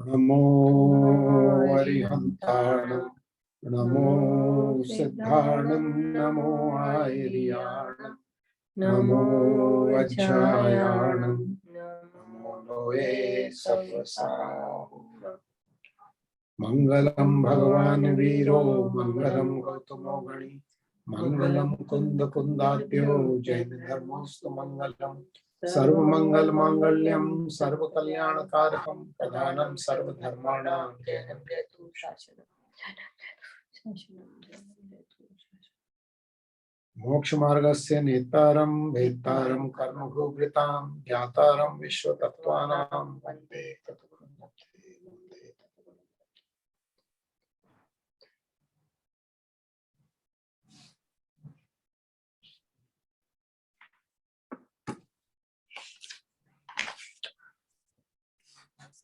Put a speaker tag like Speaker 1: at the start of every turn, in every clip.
Speaker 1: नमो अरिहन्ताणं नमो सिद्धाणं नमो आयर्याणं नमो वज्रायाणं नमो लोये सर्वसाहुः। मंगलम भगवान वीरो मंगलम गौतमो गणि मंगलम कुंद कुंदात्यो जैन धर्मोस्तु मंगलम सर्वमंगल मांगल्यम सर्व कल्याण कारकम प्रधानम सर्वधर्माणां जयं जयतु शासनम। मोक्ष मार्गस्य नेतारं वेत्तारं कर्मभूभृतां ज्ञातारं विश्वतत्त्वानां वन्दे तत्त्वं।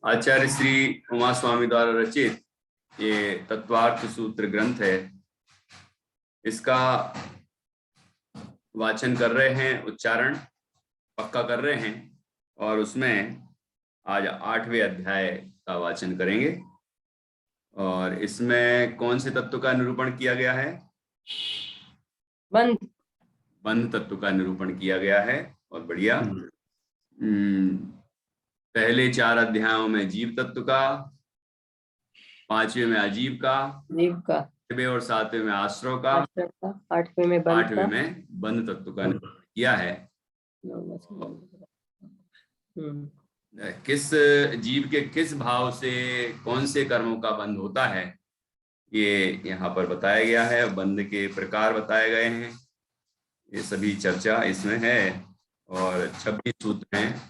Speaker 2: आचार्य श्री उमा स्वामी द्वारा रचित ये तत्वार्थ सूत्र ग्रंथ है। इसका वाचन कर रहे हैं, उच्चारण पक्का कर रहे हैं और उसमें आज 8वें अध्याय का वाचन करेंगे। और इसमें कौन से तत्व का निरूपण किया गया है? बंध तत्व का निरूपण किया गया है। और बढ़िया। पहले 4 अध्यायों में जीव तत्व का, 5वें में अजीव का, 6वें और 7वें में आश्रव का,
Speaker 3: 8वें में
Speaker 2: बंध तत्व का निरूपण किया है। किस जीव के किस भाव से कौन से कर्मों का बंध होता है ये यहाँ पर बताया गया है। बंध के प्रकार बताए गए हैं। ये सभी चर्चा इसमें है। और 26 सूत्र हैं।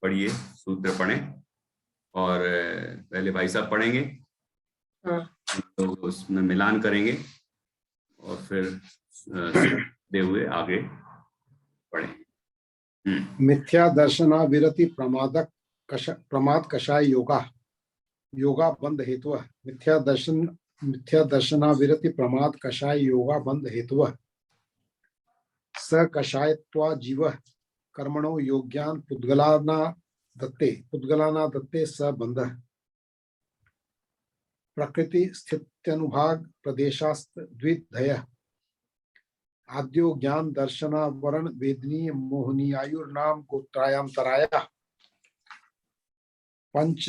Speaker 2: पढ़िए, सूत्र पढ़ें और पहले भाई साहब पढ़ेंगे तो उसमें मिलान करेंगे और फिर दे हुए आगे पढ़ें।
Speaker 1: मिथ्या दर्शना विरति प्रमाद कषाय योगा बंध हेतु। मिथ्या दर्शना विरति प्रमाद कषाय योगा बंध हेतु। स कषायत्वा जीव कर्मणो योग्यान पुद्गलाना दत्ते स बंध। प्रकृति स्थित्यनुभाग प्रदेशास्त द्विधय आद्यो ज्ञान दर्शना वरण वेदनीय मोहनीयायुर्नाम गोत्रायांतराया पंच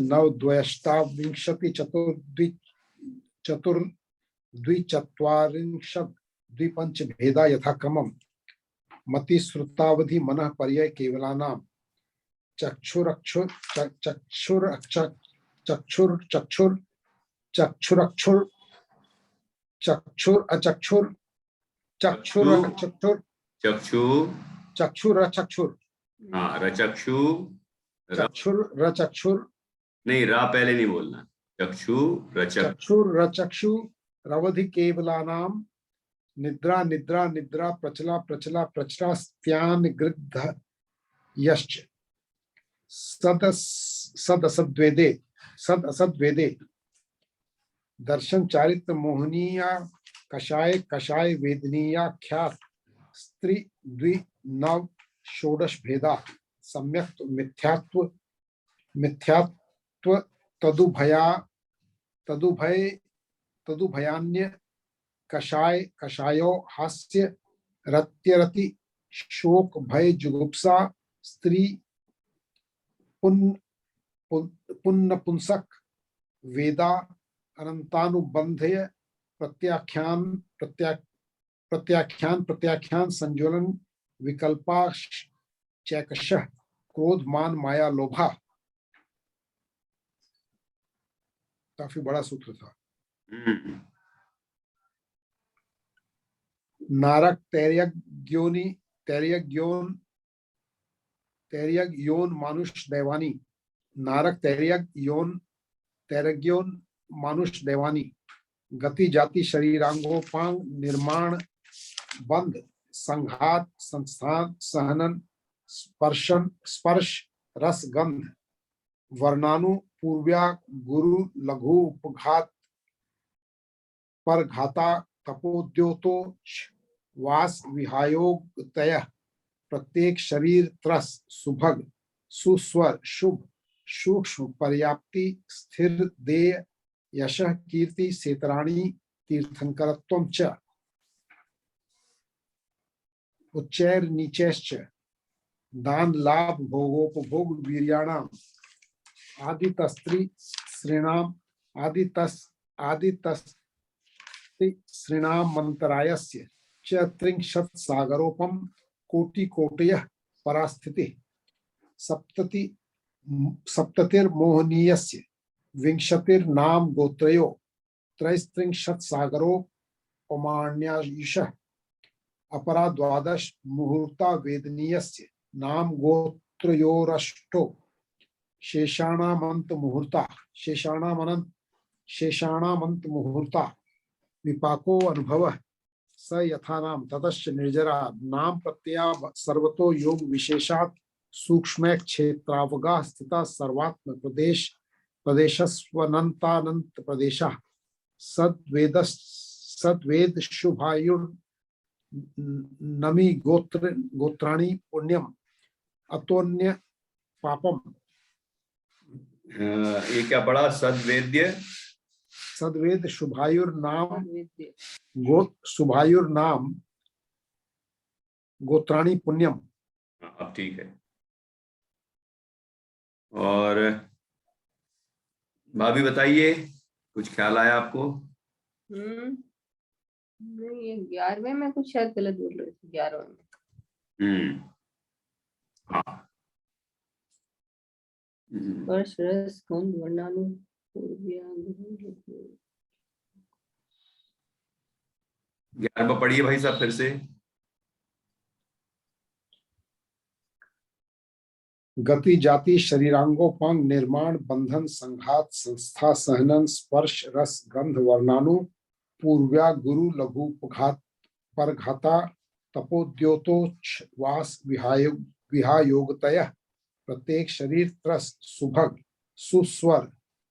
Speaker 1: नवद्वयष्टाविंशति चतुर्द्विचत्वारिंशत् द्विपंच भेदा यथाक्रमम् मति श्रुतावधि मनः पर्याय केवलानां चक्षुरक्षुर अचक्षुर चक्षुर
Speaker 2: नहीं, रा पहले नहीं बोलना।
Speaker 1: चक्षु रवधि केवलानां निद्रा निद्रा निद्रा प्रचला प्रचला प्रचला स्त्यान गृद्ध यश्च सद असद्वेदे दर्शन चारित्र मोहनीया कषाय वेदनीया ख्यात स्त्री द्वि नव षोडश भेदा सम्यक मिथ्यात्व तदुभयान्य कषायो हास्य रत्यरति शोक भय जुगुप्सा स्त्री पुन्नपुंसक वेदा अनंतानुबंधय प्रत्याख्यान संज्वलन विकल्पा चैकशः क्रोध मान माया लोभा। काफी बड़ा सूत्र था। नारक तैर्यग योन मानुष दैवानी। नारक तैर्यग्योन मानुष दैवानी गति जाति शरीरांगोपांग निर्माण बंध संघात संस्थान सहनन स्पर्श रस गंध वर्णानु पूर्व्या गुरु लघु उपघात परघाता तपोद्योतो वास विहायोगतय प्रत्येक शरीर त्रस सुभग सुस्वर शुभ सूक्ष्म पर्याप्ति स्थिर देय यशः कीर्ति सेतराणी तीर्थंकरत्वं च उच्चैर नीचैश्च दान लाभ भोगोपभोग वीर्याणाम आदितस्त्री श्रीणाम आदितस्ति श्रीणाम मंतरायस्य च त्रिंशत् सागरोपम कोटि कोटयः परास्थितिः सप्ततिर्मोहनीयस्य विंशतिर्नाम गोत्रयो त्रैस्त्रिंशत् सागरोपमाण्यायुषः अपरा द्वादश मुहूर्ता वेदनीयस्य नाम गोत्रयोरष्टो शेषाणामंत मुहूर्ता विपाको अनुभवः स यथा नाम ततश्च निर्जरा नाम प्रत्यया सर्वतो योग विशेषात् सूक्ष्म क्षेत्रावगा स्थिता सर्वात्म प्रदेशस्वनंतानंत प्रदेशः सद्वेद शुभायुर नमी गोत्राणी पुण्यम अतोन्य पापम।
Speaker 2: ये क्या पढ़ा?
Speaker 1: सद्वेद शुभायुर नाम गोत्राणी पुण्यम।
Speaker 2: अब ठीक है। और भाभी बताइए, कुछ ख्याल आया आपको?
Speaker 3: नहीं, ये 11वें में कुछ शायद गलत बोल रहे थे। 11वें में
Speaker 2: हाँ।
Speaker 3: वर्ष रस गंध वर्णानु
Speaker 2: 11वां पढ़िए भाई साहब फिर से।
Speaker 1: गति जाति शरीरांगोपांग निर्माण बंधन संघात संस्था सहनन स्पर्श रस गंध वर्णानु पूर्व्या गुरु लघु घात परघाता तपोद्योतो वास विहायोगतय प्रत्येक शरीर त्रस सुभग सुस्वर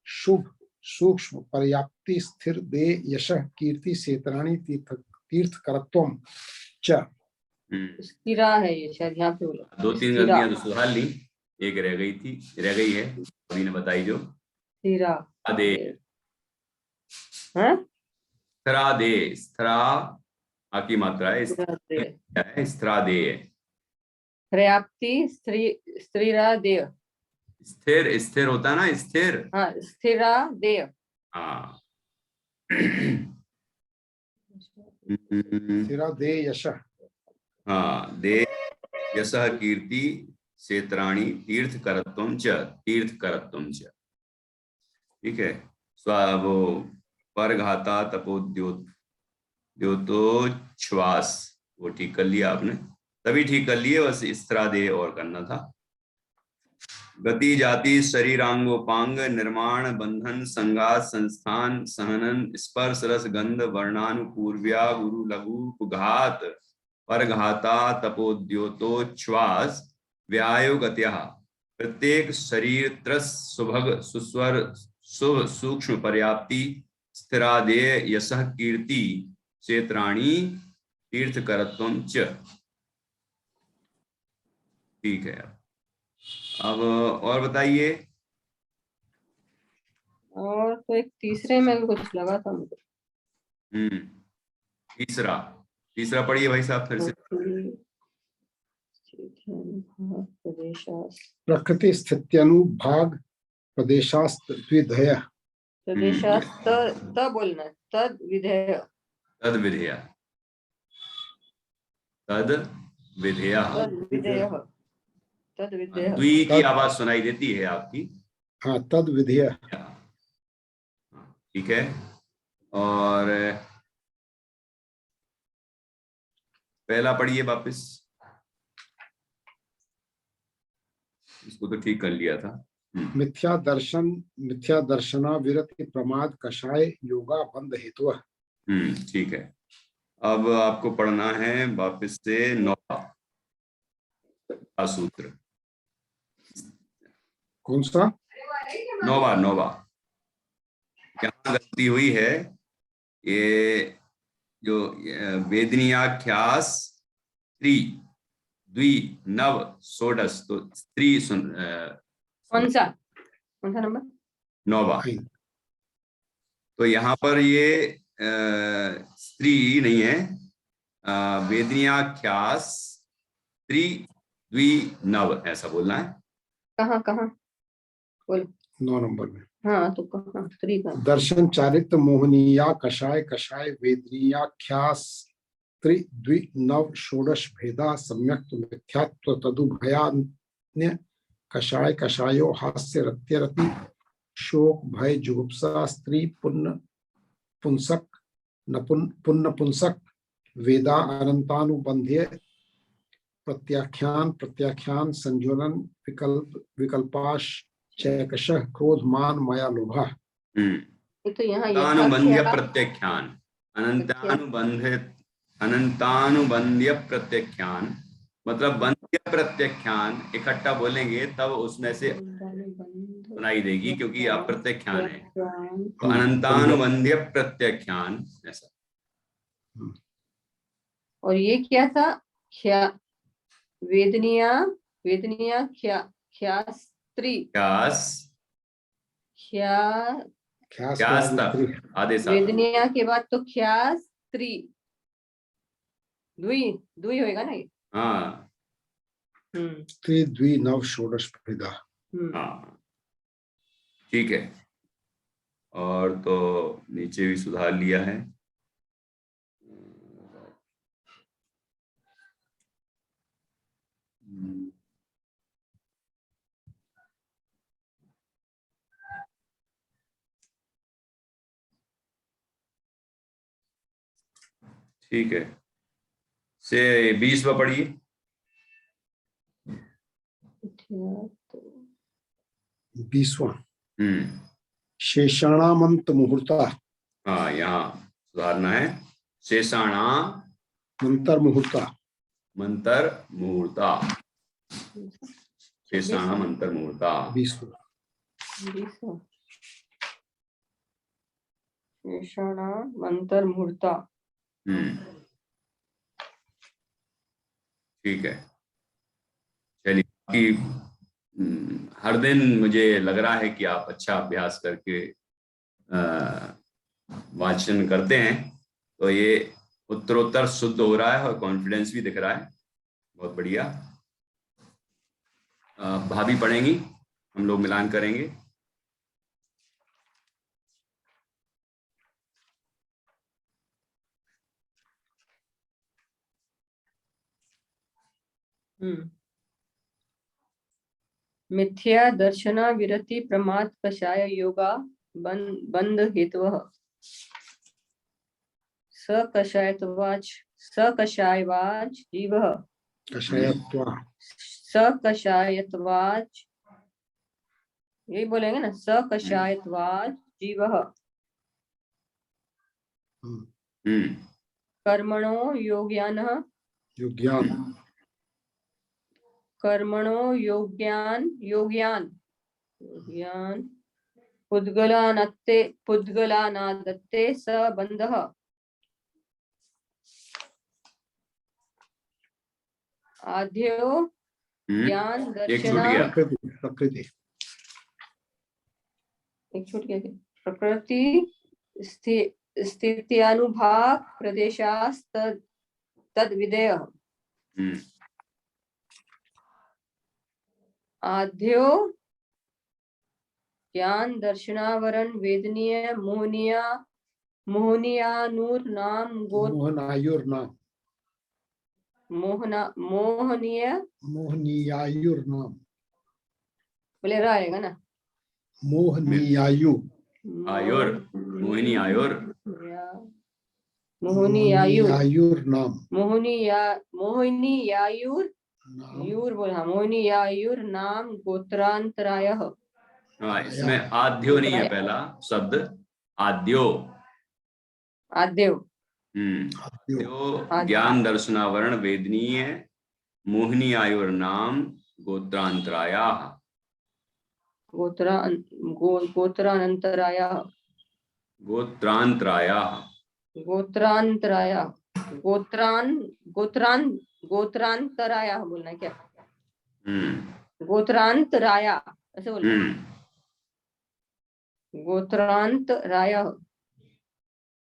Speaker 1: शुभ सूक्ष्म पर्याप्ति स्थिर दे यशः कीर्ति सेतराणी तीर्थकरत्वं च।
Speaker 3: स्थिरा है ये शायद, यहाँ पे बोला
Speaker 2: 2-3 गलतियां तो सुधार ली, एक रह गई है अभी ने बताई जो
Speaker 3: स्थिरा
Speaker 2: दे।
Speaker 3: हाँ
Speaker 2: स्थिरा की मात्रा है, स्थिरा दे।
Speaker 3: पर्याप्ति स्त्रीरा देय।
Speaker 2: स्थिर होता है ना, स्थिर।
Speaker 3: हाँ, स्थिरा देय।
Speaker 2: हाँ।
Speaker 1: स्थिरा दे यशः।
Speaker 2: हाँ, दे यशः कीर्ति सेतराणी तीर्थकरत्वं च। ठीक है। वो परघाता तपोद्योतोच्छ्वास वो ठीक कर लिया आपने, तभी ठीक कर लिए, बस स्त्रा दे और करना था। गति जाति शरीरांगोपांग निर्माण बंधन संगात संस्थान सहनन स्पर्श रस गंध वर्णानुपूर्व्या गुरु लघु घात परघाता तपोद्योतोच्छ्वास व्यायोगत्यः प्रत्येक शरीर त्रस सुभग सुस्वर शुभ सूक्ष्म पर्याप्ति स्थिरादेय यशः कीर्ति क्षेत्राणी तीर्थकरत्वं च। ठीक है। अब और बताइए।
Speaker 3: और तो एक तीसरे में भी कुछ लगा था मुझे।
Speaker 2: तीसरा पढ़िए भाई साहब फिर से।
Speaker 1: प्रकृति स्थित्यनुभाग प्रदेशास्त विधेय।
Speaker 3: प्रदेशास्त बोलना, तद विधेय।
Speaker 2: द्वि की आवाज सुनाई देती है आपकी।
Speaker 1: हाँ, तद विधेय।
Speaker 2: ठीक है। और पहला पढ़िए वापस, इसको तो ठीक कर लिया था।
Speaker 1: मिथ्या दर्शना विरति प्रमाद कषाय योगा बंध हेतु।
Speaker 2: ठीक है। अब आपको पढ़ना है वापस से 9वां सूत्र।
Speaker 1: कौन सा?
Speaker 2: 9वां। यहाँ गलती हुई है, ये जो वेदनीयाख्यास द्वि नव षोडश, तो स्त्री
Speaker 3: कौन सा नंबर?
Speaker 2: नौवा।
Speaker 1: आई।
Speaker 2: तो यहाँ पर ये स्त्री नहीं है, वेदनीयाख्यास स्त्री द्वि नव ऐसा बोलना है।
Speaker 3: कहाँ कहाँ बोल?
Speaker 1: 9 नंबर में।
Speaker 3: हाँ तो कहाँ स्त्री का?
Speaker 1: दर्शन चारित्र मोहनीया कषाय कषाय वेदनीयाख्यास त्रिद्वि नव षोडश भेदा सम्यक मिथ्यात्व तदुभयान्य कषाय कषायो हास्य रत्य रति शोक भय जुगुप्सा स्त्री पुण्य पुंसक पुण्य पुंसक वेदा अनंतानुबंध्य प्रत्याख्यान प्रत्याख्यान संजोलन विकल्प विकल्पाश चैकशः क्रोध मान माया लोभा।
Speaker 3: ये तो यहाँ
Speaker 2: अनुबंध्य
Speaker 3: यथाख्या
Speaker 2: प्रत्याख्यान, अनंतानुबंध्य प्रत्याख्यान, मतलब बंध्य प्रत्याख्यान इकट्ठा बोलेंगे तब उसमें से सुनाई देगी, क्योंकि अप्रत्याख्यान है। तो अनंतानुबंध्य प्रत्याख्यान ऐसा।
Speaker 3: और ये क्या था? ख्या वेदनिया वेदनिया ख्या ख्या स्त्री
Speaker 2: ख्यास
Speaker 3: ख्या
Speaker 2: ख्यास तक आदेश आता है।
Speaker 3: वेदनिया के बाद तो ख्या स्त्री द्वि द्वि होएगा ना ये?
Speaker 2: हाँ
Speaker 1: स्त्री द्वि नव षोडश भेदा।
Speaker 2: हाँ ठीक है। और तो नीचे भी सुधार लिया है। ठीक है, से 20वां पढ़िए।
Speaker 1: 20वां
Speaker 2: हम्म,
Speaker 1: शेषाणामंत मुहूर्ता
Speaker 2: हाँ यहाँ सुधारना है। शेषाणा
Speaker 1: मंतर मुहूर्ता
Speaker 2: मंतर मुहूर्ता, शेषाणा मंतर मुहूर्ता।
Speaker 1: 20वां
Speaker 3: शेषाणा मंतर मुहूर्ता।
Speaker 2: ठीक है, चलिए कि हर दिन मुझे लग रहा है कि आप अच्छा अभ्यास करके वाचन करते हैं, तो ये उत्तरोत्तर शुद्ध हो रहा है और कॉन्फिडेंस भी दिख रहा है। बहुत बढ़िया। भाभी पढ़ेंगी, हम लोग मिलान करेंगे।
Speaker 3: मिथ्या दर्शना विरति प्रमाद कषाय योगा बंध हेतवः सकषायत्वाच जीवः सकषायत्वाच, यही बोलेंगे ना, सकषायत्वाच जीवः कर्मणो योग्यान पुद्गलानादत्ते स बंधः आद्यो ज्ञान दर्शना
Speaker 1: प्रकृति
Speaker 3: प्रकृति स्थित्यानुभाग प्रदेशास्त तद विधेय आद्यो ज्ञान दर्शनावरण वेदनीय मोहनीयानुर नाम
Speaker 1: मोहनायुर नाम मोहनीयायुर नाम
Speaker 3: बोले रहेगा ना,
Speaker 1: मोहनीयायु
Speaker 2: आयुर मोहिनी आयुर
Speaker 1: मोहनीयायुर नाम
Speaker 3: मोहिनीयायुर यूर बोला, मोहिनीयायुर नाम गोत्रांतरायः।
Speaker 2: हाँ, इसमें आद्यो नहीं है पहला शब्द, आद्यो।
Speaker 3: आद्यो
Speaker 2: ज्ञान दर्शनावरण वेदनीय मोहिनी आयुर नाम गोत्रांतरायाः।
Speaker 3: गोत्रांतरायः गोत्रांतराया बोलना है क्या?
Speaker 2: हम्म
Speaker 3: गोत्रांतराया ऐसे बोलना है।
Speaker 2: हम्म
Speaker 3: गोत्रांतराया,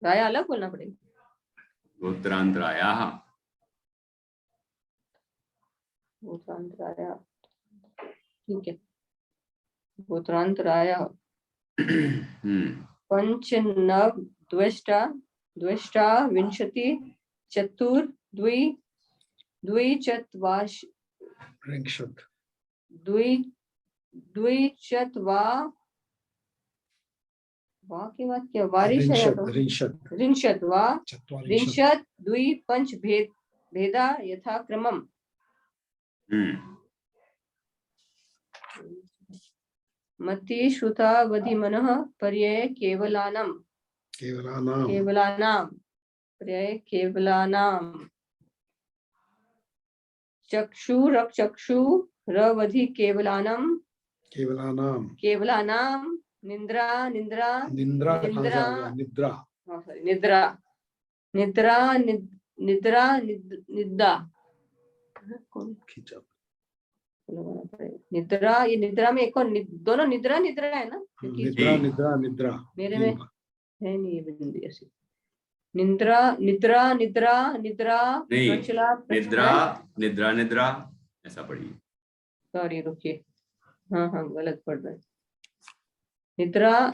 Speaker 3: राया अलग बोलना पड़ेगा।
Speaker 2: गोत्रांतरायाः
Speaker 3: गोत्रांतराया, ठीक है। गोत्रांतराया पंच नव द्वेष्टा द्वेष्टा विंशति चतुर द्वि द्विचत्वाश
Speaker 1: रिंशत्
Speaker 3: द्वि द्विचत्वा वा के बाद क्या वारिश है या तो
Speaker 1: रिंशत्
Speaker 3: रिंशत् वा
Speaker 1: चत्वारिंशत्
Speaker 3: विंशत् द्वि पंच भेदा यथा क्रमम। मति श्रुता वधि मनः पर्याय केवलानां
Speaker 1: केवलानां
Speaker 3: केवलानां पर्याय केवलानां। चक्षुरक चक्षु रवधि केवलानां
Speaker 1: केवलानां
Speaker 3: केवलानां। निद्रा निद्रा
Speaker 1: निद्रा कहाँ से
Speaker 3: निद्रा
Speaker 1: आ गया? निद्रा
Speaker 3: निद्रा निद्रा निद्रा निद्रा कौन
Speaker 1: खींचा
Speaker 3: लगाना पड़ेगा? निद्रा, ये निद्रा में एक और दोनों निद्रा निद्रा है ना, क्योंकि
Speaker 1: निद्रा निद्रा निद्रा
Speaker 3: मेरे में है नहीं ये बिंदी ऐसी। निद्रा निद्रा निद्रा निद्रा
Speaker 2: नहीं,
Speaker 3: प्रचला
Speaker 2: निद्रा निद्रा निद्रा ऐसा पढ़िए।
Speaker 3: सॉरी रुकिए, हाँ हाँ गलत पढ़ रहे हैं। निद्रा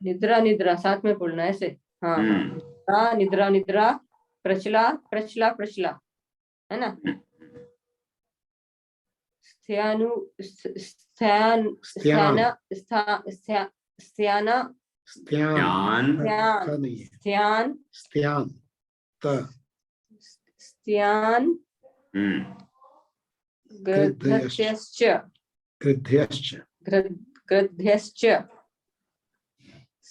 Speaker 3: निद्रा निद्रा साथ में पढ़ना ऐसे, हाँ हाँ। निद्रा निद्रा निद्रा प्रचला प्रचला प्रचला है ना। स्त्यानु स्त्यान स्त्यान स्त्यान
Speaker 1: स्त्यान
Speaker 2: ध्यान
Speaker 1: नहीं है
Speaker 3: स्त्यान
Speaker 1: स्त्यान त
Speaker 3: स्त्यान ग्रध्यश्च
Speaker 1: कृध्यश्च
Speaker 3: ग्रध्यश्च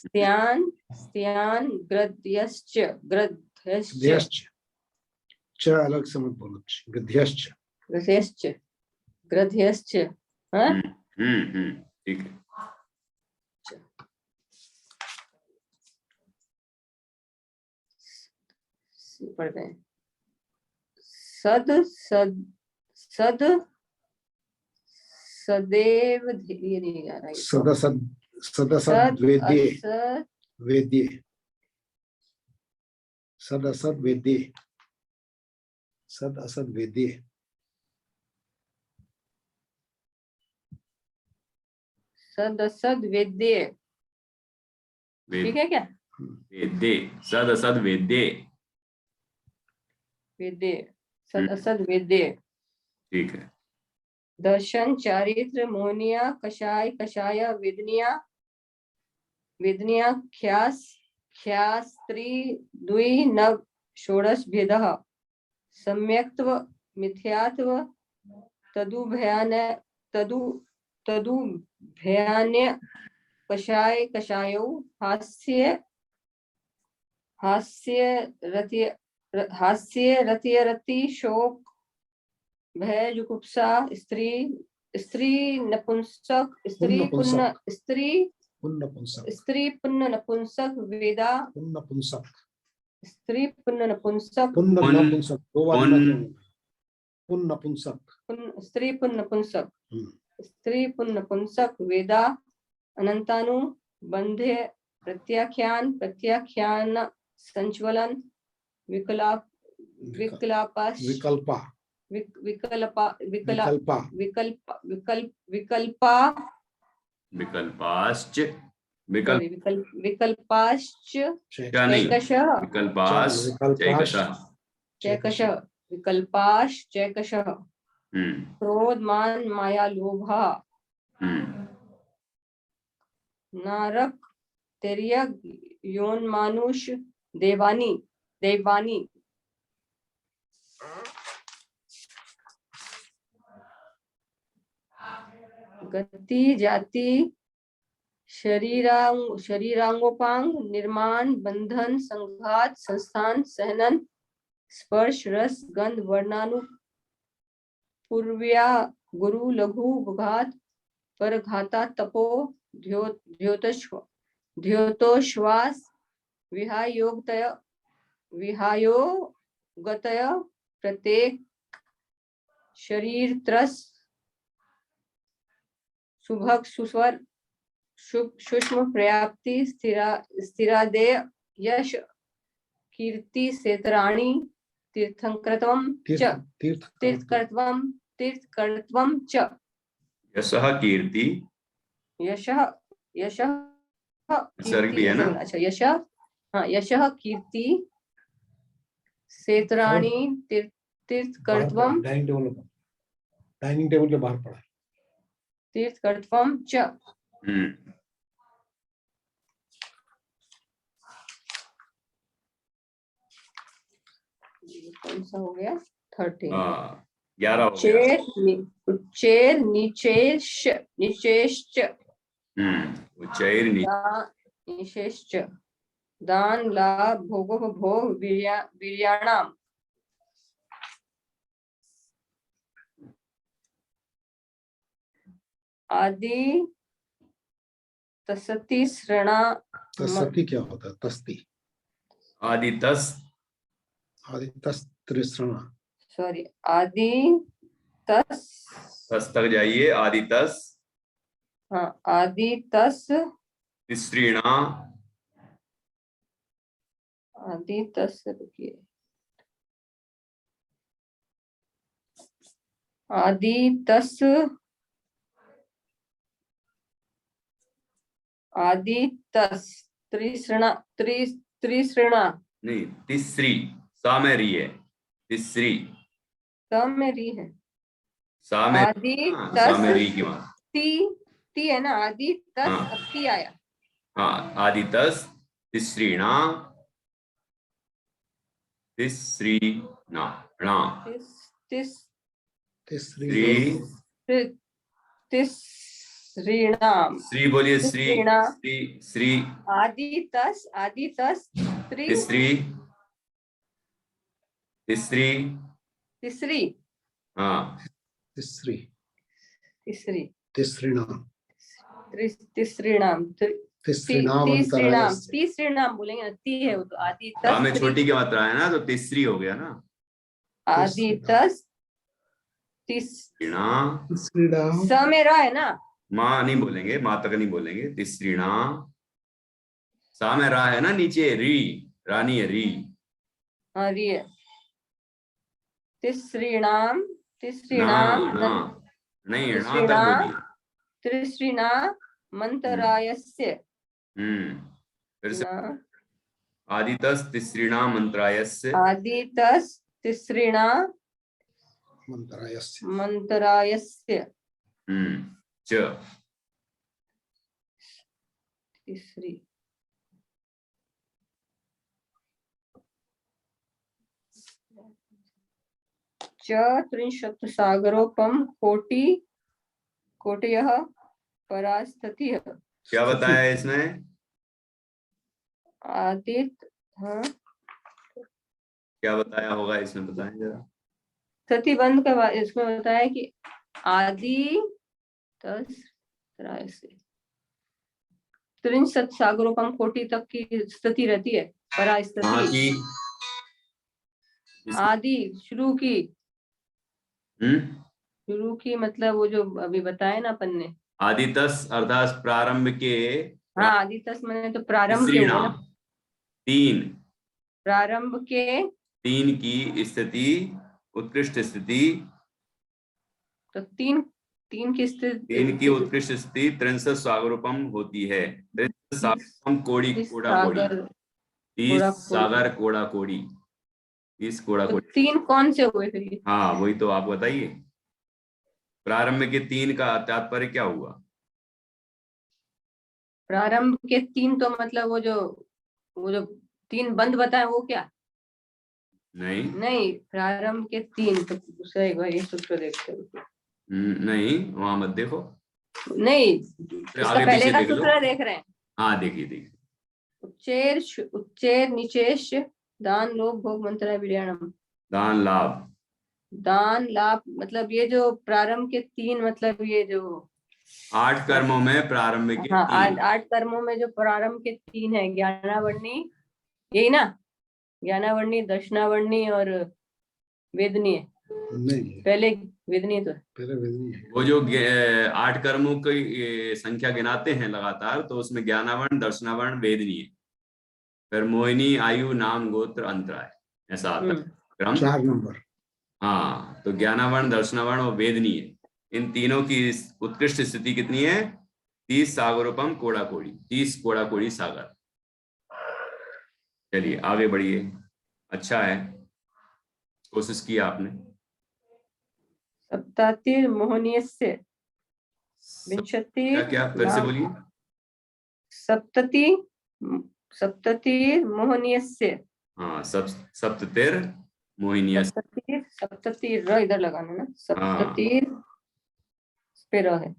Speaker 3: स्त्यान स्त्यान ग्रध्यश्च ग्रध्यश्च
Speaker 1: ग्रध्यश्च च अलग से मत बोलो ग्रध्यश्च
Speaker 3: ग्रध्यश्च ग्रध्यश्च हाँ
Speaker 2: ठीक है।
Speaker 3: पढ़ रहे हैं। सद सद सद सदैव ये नहीं आ रहा है।
Speaker 1: सदसद सदसद वेद्ये वेद्ये सदसद वेद्ये सद असद वेद्ये
Speaker 3: सद असद वेद्य, ठीक है क्या?
Speaker 2: वेद्ये सद असद वेद्ये
Speaker 3: वेद्य सद असद वेद्य।
Speaker 2: ठीक है।
Speaker 3: दर्शन चारित्र मोहनिया कषाय कषाय वेदनिया वेदनिया ख्यास ख्यास स्त्री द्वि नव षोडश भेदः सम्यक्त्व मिथ्यात्व तदु भयान्य कषाय कषायो हास्य हास्य रति शोक भय जुगुप्सा स्त्री स्त्री नपुंसक स्त्री पुण्य स्त्री पुण्य नपुंसक वेदा स्त्री पुण्य नपुंसक स्त्री पुण्य नपुंसक स्त्री पुण्य नपुंसक वेदा अनंतानु बंधे प्रत्याख्यान प्रत्याख्यान संचलन विकलाप विकलापाश
Speaker 1: विकल्पा
Speaker 3: विकल्पा
Speaker 1: विकल्पा
Speaker 3: विकल्पा
Speaker 2: विकल्पाश्च
Speaker 3: विकल्पाश्च चैकशः
Speaker 2: चैकशः
Speaker 3: विकल्पाश्चैकशः क्रोध मान माया लोभः नारक तिर्यक योन मानुष देवानी देवानी गति जाति शरीरांगोपांग निर्माण बंधन संघात संस्थान सहनन स्पर्श रस गंध वर्णानु पूर्व्या गुरु लघु घात परघाता तपो द्योतोश्वास विहायोगतय प्रत्येक शरीर त्रस सुभग सुस्वर सूक्ष्म पर्याप्ति स्थिरादेय यश कीर्ति सेतराणि तीर्थंकृतवम च तीर्थकर्तवम च
Speaker 2: यशः कीर्ति
Speaker 3: यशः
Speaker 2: सर्ग भी है ना?
Speaker 3: अच्छा यशः, हाँ यशः कीर्ति सेतराणि तीर्थकर्तवम
Speaker 1: डाइनिंग टेबल के बाहर पड़ा है।
Speaker 3: तीर्थकर्तवम च। कौन सा हो गया? 13।
Speaker 2: 11 हो गया।
Speaker 3: उच्चैर निचेश्च
Speaker 2: उच्चैर
Speaker 3: निशेश्च दान लाभ भोग वीर्याणाम आदि तसति श्रणा।
Speaker 1: तसति क्या होता है? तस्ती
Speaker 2: आदि तस
Speaker 1: त्रिश्रणा।
Speaker 3: सॉरी आदि तस
Speaker 2: तक जाइए। आदि तस,
Speaker 3: हाँ आदि तस
Speaker 2: तिसृणा।
Speaker 3: आदि तस रुकिए, आदि तस त्रिश्रणा
Speaker 2: नहीं, तिसरी सा में री है। तिसरी
Speaker 3: सा में री है।
Speaker 2: सा में,
Speaker 3: आदि
Speaker 2: सा में री की बात।
Speaker 3: ती है ना? आदि तस
Speaker 2: हाँ।
Speaker 3: अब ती आया।
Speaker 2: हाँ, आदि तस तिसृणा
Speaker 3: तिसृणाम
Speaker 2: श्री बोलिए। श्री
Speaker 3: आदि तस तीसरी
Speaker 2: हाँ
Speaker 3: तीसरीणाम बोलेंगे ना? ती है वो तो आदि तस
Speaker 2: में छोटी की मात्रा है ना, तो तीसरी हो गया ना।
Speaker 3: आदि तस स में रा है ना?
Speaker 2: माँ नहीं बोलेंगे, माँ तक नहीं बोलेंगे। तिसृणा सा में रा है ना, नीचे री रानी है री।
Speaker 3: हाँ री है। तिसृणाम
Speaker 2: नहीं ना तक बोलिए।
Speaker 3: त्रिश्रीणा मंतरायस्य
Speaker 2: फिर से आदितस तिसृणा मंत्रायस्य।
Speaker 3: आदितस तिसृणा मंतरायस्य
Speaker 2: च
Speaker 3: तीसरी च त्रिंशत् सागरोपम कोटयः परास्थितिः।
Speaker 2: क्या बताया है इसमें?
Speaker 3: आदित, हाँ
Speaker 2: क्या बताया होगा इसमें, बताएं जरा।
Speaker 3: सती बंद का इसमें बताया कि आदि तस से त्रिंशत् सागरोपम कोटि तक की स्थिति रहती है। परास्थिति आदि शुरू की मतलब वो जो अभी बताया ना अपन ने।
Speaker 2: आदितस अर्थात प्रारंभ के।
Speaker 3: हाँ आदितस मैंने तो प्रारंभ के हुए ना।
Speaker 2: 3
Speaker 3: प्रारंभ के
Speaker 2: 3 की स्थिति, उत्कृष्ट स्थिति।
Speaker 3: तो तीन की स्थिति,
Speaker 2: 3 की उत्कृष्ट स्थिति त्रिंशत् सागरोपम होती है। त्रिंशत् सागरोपम कोड़ी कोड़ा कोड़ी 30 सागर कोड़ा कोड़ी 30 कोड़ा कोड़ी।
Speaker 3: 3 कौन से हुए फिर ये?
Speaker 2: हाँ वही तो आप बताइए। प्रारंभ के 3 का तात्पर्य क्या हुआ?
Speaker 3: प्रारंभ के 3 तो मतलब वो जो 3 बंद बताए वो क्या? नहीं प्रारंभ के 3 तो दूसरा एक बार ये सूत्र देखते हैं।
Speaker 2: नहीं वहां मत देखो।
Speaker 3: नहीं इसका पहले का सूत्र देख रहे हैं।
Speaker 2: हाँ देखिए।
Speaker 3: उच्चैर निचेश दान लोभ भोग मंत्रा विर्याणम। दान लाभ मतलब ये जो प्रारंभ के 3 मतलब ये जो
Speaker 2: 8 कर्मों में प्रारंभ के 3।
Speaker 3: हाँ 8 कर्मों में जो प्रारंभ के 3 है, ज्ञानावर्णी, यही ना? ज्ञानावर्णी, दर्शनावर्णी और वेदनी है,
Speaker 1: नहीं,
Speaker 3: पहले वेदनी तो है।
Speaker 1: पहले वेदनी है।
Speaker 2: वो जो 8 कर्मों की संख्या गिनाते हैं लगातार, तो उसमें ज्ञानावर्ण, दर्शनावर्ण, वेदनी है, फिर मोहिनी, आयु, नाम, गोत्र, अंतराय, ऐसा आता है क्रम।
Speaker 1: 4 नंबर।
Speaker 2: हाँ, तो ज्ञानावर्ण, दर्शनावर्ण और वेदनी है, इन तीनों की उत्कृष्ट स्थिति कितनी है? 30 सागरोपम कोड़ा कोड़ी, 30 कोड़ा कोड़ी सागर। चलिए आगे बढ़िए, अच्छा है, कोशिश की आपने।
Speaker 3: सप्तातिर मोहनीयस्य विंशति
Speaker 2: क्या फिर से बोलिए।
Speaker 3: सप्तति सप्ततिर मोहनीयस्य।
Speaker 2: हाँ, सप्ततिर मोहिनीय।
Speaker 3: सप्ततिर र इधर लगाना ना, सप्ततिर पे र है,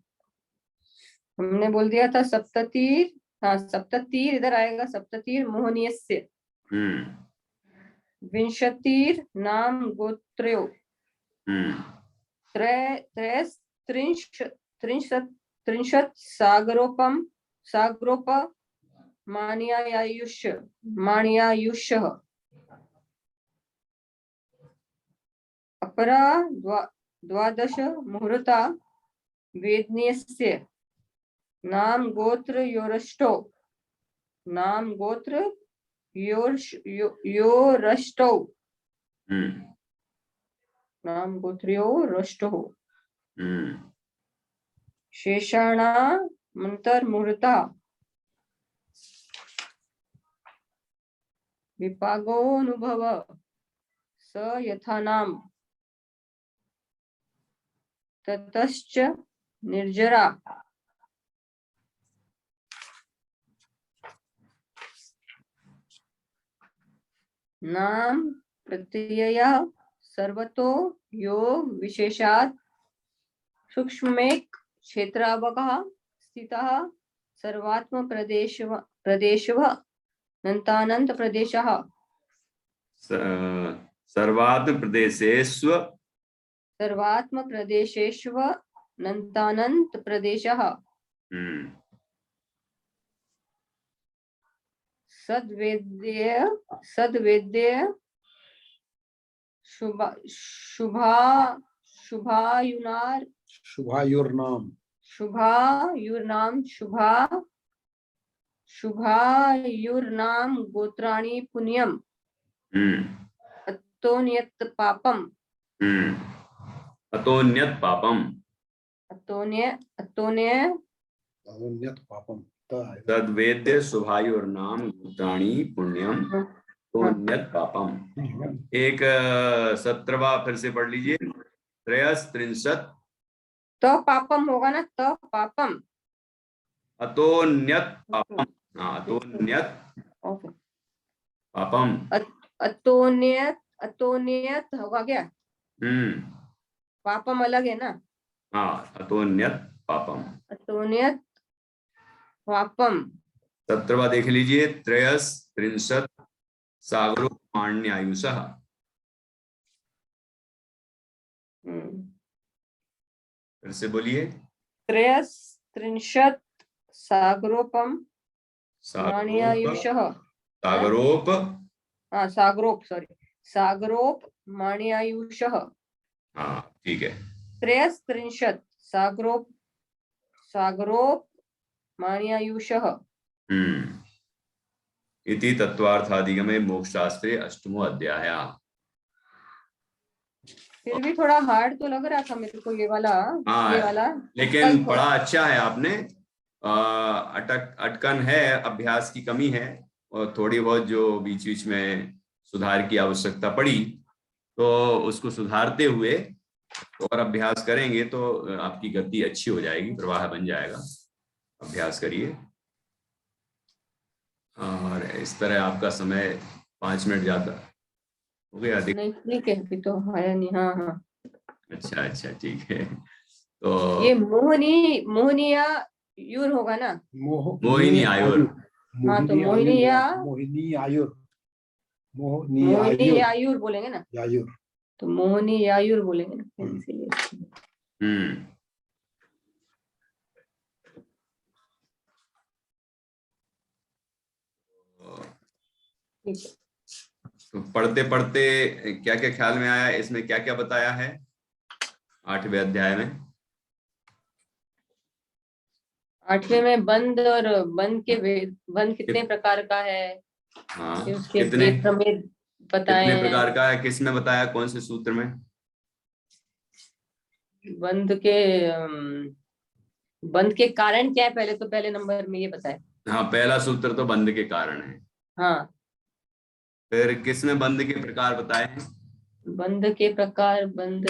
Speaker 3: हमने बोल दिया था सप्ततिर। हाँ, सप्ततिर इधर आएगा, सप्ततिर मोहनीयस्य विंशतिर नाम गोत्र्यो त्रिंशत् सागरोप माणियायुष्यः अपरा द्वादश मुहूर्ता वेदनीयस्य नाम गोत्र योरष्टौ नाम गोत्र्यो रष्टौ शेषाणा मंतर्मुहूर्ता विपागोऽनुभव स यथा नाम ततश्च निर्जरा नाम प्रत्ययः सर्वतो यो विशेषात् सूक्ष्मेक क्षेत्रावकः स्थितः सर्वात्म प्रदेशः नन्तानन्त प्रदेशः
Speaker 2: सर्वात्म
Speaker 3: प्रदेशेष्व नन्तानन्त प्रदेशः सद्वेद्य शुभायुर्नाम गोत्राणि पुण्यम अतोन्यत पापम
Speaker 2: तद्वेद्य शुभायुर्नाम गोत्राणि पुण्यम अतोन्यत पापम। एक 17वां फिर से पढ़ लीजिए। त्रयस्त्रिंशत्
Speaker 3: तो पापम होगा ना, तो पापम
Speaker 2: अतोन्यत पापम। हाँ, अतोन्यत पापम।
Speaker 3: अतोन्यत होगा क्या? पापम अलग है ना।
Speaker 2: हाँ, अतोन्यत पापम।
Speaker 3: अतोन्यत पापम।
Speaker 2: 17वां देख लीजिए। त्रयस्त्रिंशत् सागरो माण्यायुषः। फिर से बोलिए।
Speaker 3: त्रयस्त्रिंशत् सागरोपम माण्यायुषः।
Speaker 2: सागरोप
Speaker 3: सागरोप माण्यायुषः।
Speaker 2: हाँ, ठीक है।
Speaker 3: त्रयस्त्रिंशत् सागरोप माण्यायुषः।
Speaker 2: इति तत्वार्थाधिगमे मोक्षशास्त्रे 8वां अध्याय।
Speaker 3: फिर भी थोड़ा हार्ड तो लग रहा था मेरे को ये वाला।
Speaker 2: लेकिन बड़ा अच्छा है आपने। अटकन है, अभ्यास की कमी है, और थोड़ी बहुत जो बीच बीच में सुधार की आवश्यकता पड़ी, तो उसको सुधारते हुए और अभ्यास करेंगे तो आपकी गति अच्छी हो जाएगी, प्रवाह बन जाएगा। अभ्यास करिए, और इस तरह आपका समय 5 मिनट ज्यादा हो गया।
Speaker 3: नहीं, ठीक है, अभी तो है नहीं। हाँ,
Speaker 2: अच्छा, ठीक है। तो
Speaker 3: ये मोहनिया यूर होगा ना।
Speaker 2: मोहिनी आयुर।
Speaker 3: हाँ, तो मोहिनी आयुर बोलेंगे ना, तो मोहिनी आयुर बोलेंगे ना, इसीलिए। ठीक है।
Speaker 2: तो पढ़ते पढ़ते क्या क्या ख्याल में आया, इसमें क्या क्या बताया है 8वें अध्याय में?
Speaker 3: 8वें में बंध और बंध के बंध कितने प्रकार का है,
Speaker 2: हाँ,
Speaker 3: फिर उसके
Speaker 2: कितने
Speaker 3: भेद प्रभेद बताए
Speaker 2: कितने
Speaker 3: हैं।
Speaker 2: प्रकार का है, किसमें बताया, कौन से सूत्र में?
Speaker 3: बंध के बंध के कारण क्या है, पहले तो पहले नंबर में ये बताए।
Speaker 2: हाँ, पहला सूत्र तो बंध के कारण है।
Speaker 3: हाँ,
Speaker 2: फिर किसमें बंध के प्रकार बताए हैं?
Speaker 3: बंध के प्रकार, बंध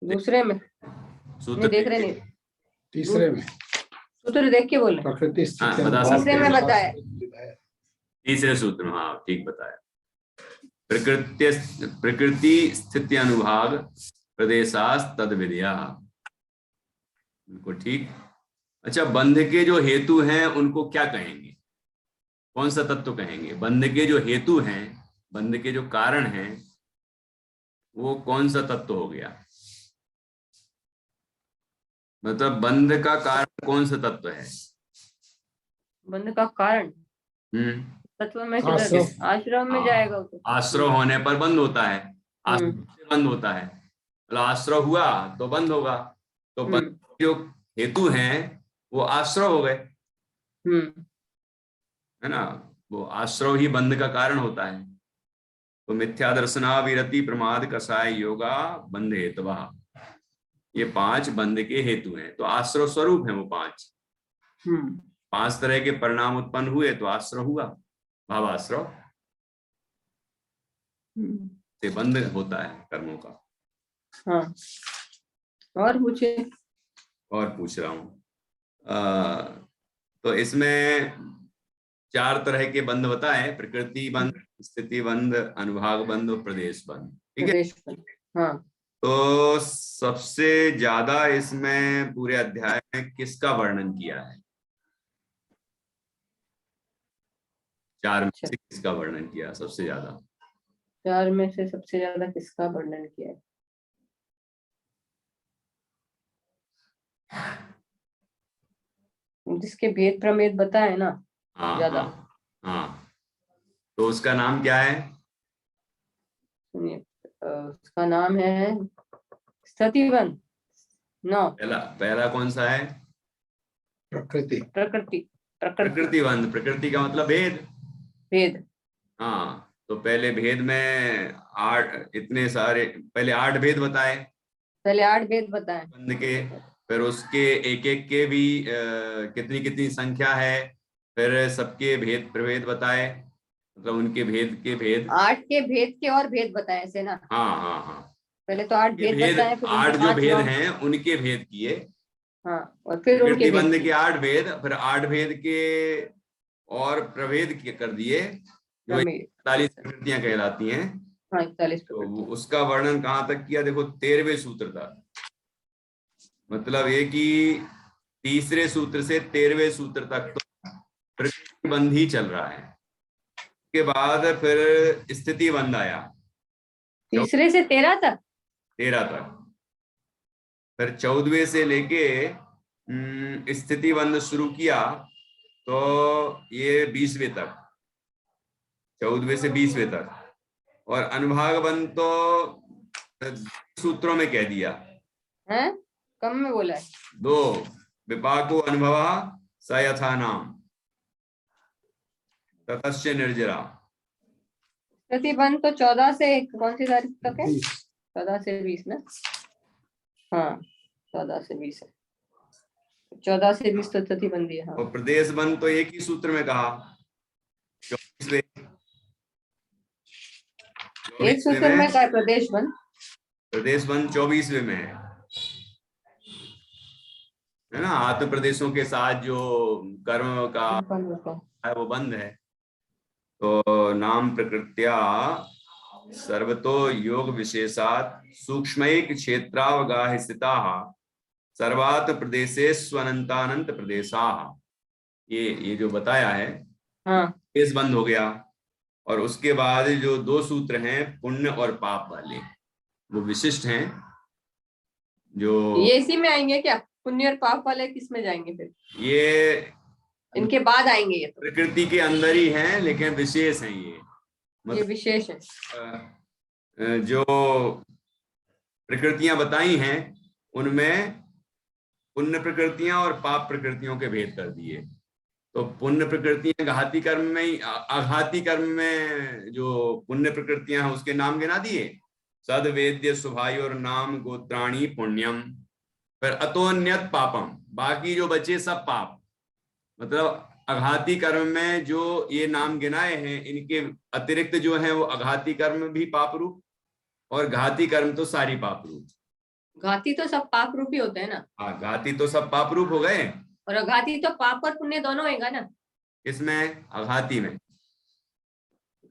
Speaker 3: दूसरे में
Speaker 2: सूत्र
Speaker 3: नहीं देख रहे, नहीं
Speaker 1: तीसरे में
Speaker 3: सूत्र देख के बोल रहे।
Speaker 1: प्रकृति स्थिति
Speaker 2: हाँ, बता
Speaker 1: अनुभाव
Speaker 2: सकते
Speaker 3: तीसरे में
Speaker 2: हैं।
Speaker 3: बताया।
Speaker 2: तीसरे सूत्र में, हाँ ठीक बताया। प्रकृति स्थिति अनुभाग प्रदेशास तद विद्या, बिल्कुल ठीक। अच्छा, बंध के जो हेतु हैं उनको क्या कहेंगे, कौन सा तत्व कहेंगे? बंध के जो हेतु हैं, बंध के जो कारण हैं, वो कौन सा तत्व हो गया? मतलब बंध का कारण कौन सा तत्व है?
Speaker 3: बंध का कारण तत्व में किधर,
Speaker 1: आश्रव।
Speaker 3: आश्रम में जाएगा वो तो।
Speaker 2: आश्रव होने पर बंद होता है, आश्रव से बंद होता है, मतलब आश्रव हुआ तो बंद होगा। तो बंध जो हेतु हैं वो आश्रव हो गए, है ना? वो आश्रव ही बंध का कारण होता है। तो मिथ्या दर्शना, विरति, प्रमाद, कषाय, योगा, बंध हेतवा, ये 5 बंध के हेतु हैं। तो आश्रव स्वरूप है वो 5। 5 तरह के परिणाम उत्पन्न हुए तो आश्रव हुआ, भावाश्रव से बंध होता है कर्मों का।
Speaker 3: हाँ, और पूछे।
Speaker 2: और पूछ रहा हूं, तो इसमें 4 तरह के बंध बताए, प्रकृति बंध, स्थिति बंध, अनुभाग बंध और प्रदेश बंध, ठीक है।
Speaker 3: प्रदेश बंध, हाँ।
Speaker 2: तो सबसे ज्यादा इसमें पूरे अध्याय में किसका वर्णन किया है? 4 में से किसका वर्णन किया सबसे ज्यादा?
Speaker 3: 4 में से सबसे ज्यादा किसका वर्णन किया है? जिसके भेद प्रमेद बताए ना ज्यादा।
Speaker 2: हाँ, तो उसका नाम क्या है?
Speaker 3: सुनिए, उसका नाम है स्थितिबंध। नो,
Speaker 2: पहला कौन सा है?
Speaker 1: प्रकृति।
Speaker 2: प्रकृति बंध। प्रकृति का मतलब भेद। हाँ, तो पहले भेद में 8, इतने सारे, पहले 8 भेद बताए,
Speaker 3: पहले 8 भेद बताए
Speaker 2: बंध के। फिर उसके एक एक के भी कितनी कितनी संख्या है, फिर सबके भेद प्रभेद बताए, मतलब उनके भेद के भेद।
Speaker 3: 8 के भेद के और भेद बताए से ना।
Speaker 2: हाँ,
Speaker 3: पहले तो 8 भेद बताए, फिर
Speaker 2: 8 जो भेद हैं उनके भेद किए।
Speaker 3: हाँ, और फिर उनके
Speaker 2: प्रकृति बंध के 8 भेद, फिर 8 भेद के और प्रभेद कर दिए, जो 41 प्रकृतियां कहलाती हैं।
Speaker 3: हाँ, 41
Speaker 2: तो उसका वर्णन कहाँ तक किया? देखो 13वें सूत्र तक, मतलब ये कि तीसरे सूत्र से 13वें सूत्र तक तो प्रकृति बंध ही चल रहा है। उसके बाद फिर स्थिति बंध आया,
Speaker 3: तीसरे से 13 तक।
Speaker 2: फिर 14वें से लेके स्थिति बंध शुरू किया, तो ये 20वें तक, 14वें से 20वें तक। और अनुभाग बंध तो सूत्रों में कह दिया
Speaker 3: है, कम में बोला है।
Speaker 2: 2 विपाको अनुभवा स यथा नाम ततस्य निर्जरा।
Speaker 3: प्रतिबंध तो 14 से कौन सी तारीख तक है? 14 से 20 ना। हाँ, 14 से 20 है। 14 से 20 तो प्रतिबंधी है। हाँ।
Speaker 2: और प्रदेश बंध तो एक ही सूत्र में कहा, 24वें
Speaker 3: एक सूत्र में क्या प्रदेश बंध?
Speaker 2: प्रदेश बंध 24वें में है ना। आत्म प्रदेशों के साथ जो कर्म का है वो बंद है। तो नाम प्रकृत्या सर्वतो योग विशेषात सूक्ष्मैक क्षेत्रावगाह स्थिताः सर्वात् प्रदेशेष्वनंतानंत प्रदेशाः, ये जो बताया है,
Speaker 3: हाँ,
Speaker 2: प्रदेश बंद हो गया। और उसके बाद जो 2 सूत्र हैं पुण्य और पाप वाले, वो विशिष्ट हैं। जो
Speaker 3: ये इसी में आएंगे क्या? पुण्य और पाप वाले किस में जाएंगे फिर?
Speaker 2: ये
Speaker 3: इनके बाद आएंगे ये तो।
Speaker 2: प्रकृति के अंदर ही हैं, लेकिन विशेष हैं ये।
Speaker 3: ये विशेष है।
Speaker 2: जो प्रकृतियां बताई हैं उनमें पुण्य प्रकृतियां और पाप प्रकृतियों के भेद कर दिए। तो पुण्य प्रकृतियां घाती कर्म में ही, आघाती कर्म में जो पुण्य प्रकृतियां हैं उसके नाम गिना दिए, सद वेद्य शुभायोर नाम गोत्राणी पुण्यम। फिर अतोन्यत पापम, बाकी जो बचे सब पाप, मतलब अघाती कर्म में जो ये नाम गिनाए हैं इनके अतिरिक्त जो है वो अघाती कर्म भी पाप रूप, और घाती कर्म तो सारी पाप रूप।
Speaker 3: घाती तो सब पाप रूप ही होते हैं ना।
Speaker 2: हाँ, घाती तो सब पाप रूप हो गए,
Speaker 3: और अघाती तो पाप और पुण्य दोनों होगा ना।
Speaker 2: इसमें अघाती में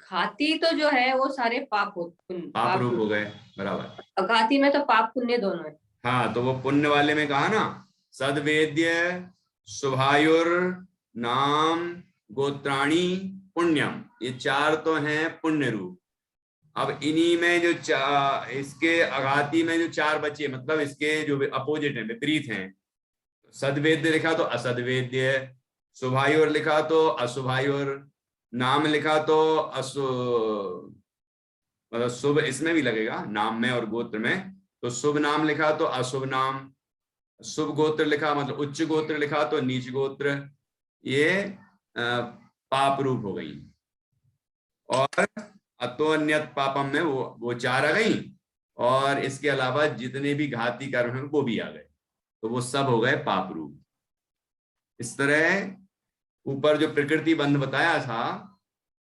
Speaker 3: घाती तो जो है वो सारे पाप
Speaker 2: पाप रूप हो गए, बराबर।
Speaker 3: अघाती में तो पाप पुण्य दोनों है।
Speaker 2: हाँ, तो वो पुण्य वाले में कहा ना, सदवेद्य शुभायुर नाम गोत्राणी पुण्यम, ये चार तो हैं पुण्य रूप। अब इन्हीं में जो इसके अघाती में जो चार बचे, मतलब इसके जो अपोजिट हैं, विपरीत हैं, सदवेद्य लिखा तो असदवेद्य, शुभायुर लिखा तो अशुभायुर, नाम लिखा तो मतलब शुभ इसमें भी लगेगा नाम में और गोत्र में, तो शुभ नाम लिखा तो अशुभ नाम, शुभ गोत्र लिखा मतलब उच्च गोत्र लिखा तो नीच गोत्र, ये पाप रूप हो गई। और अतोन्यत पापम में वो चार आ गई, और इसके अलावा जितने भी घाती कर्म हैं वो भी आ गए, तो वो सब हो गए पाप रूप। इस तरह ऊपर जो प्रकृति बंध बताया था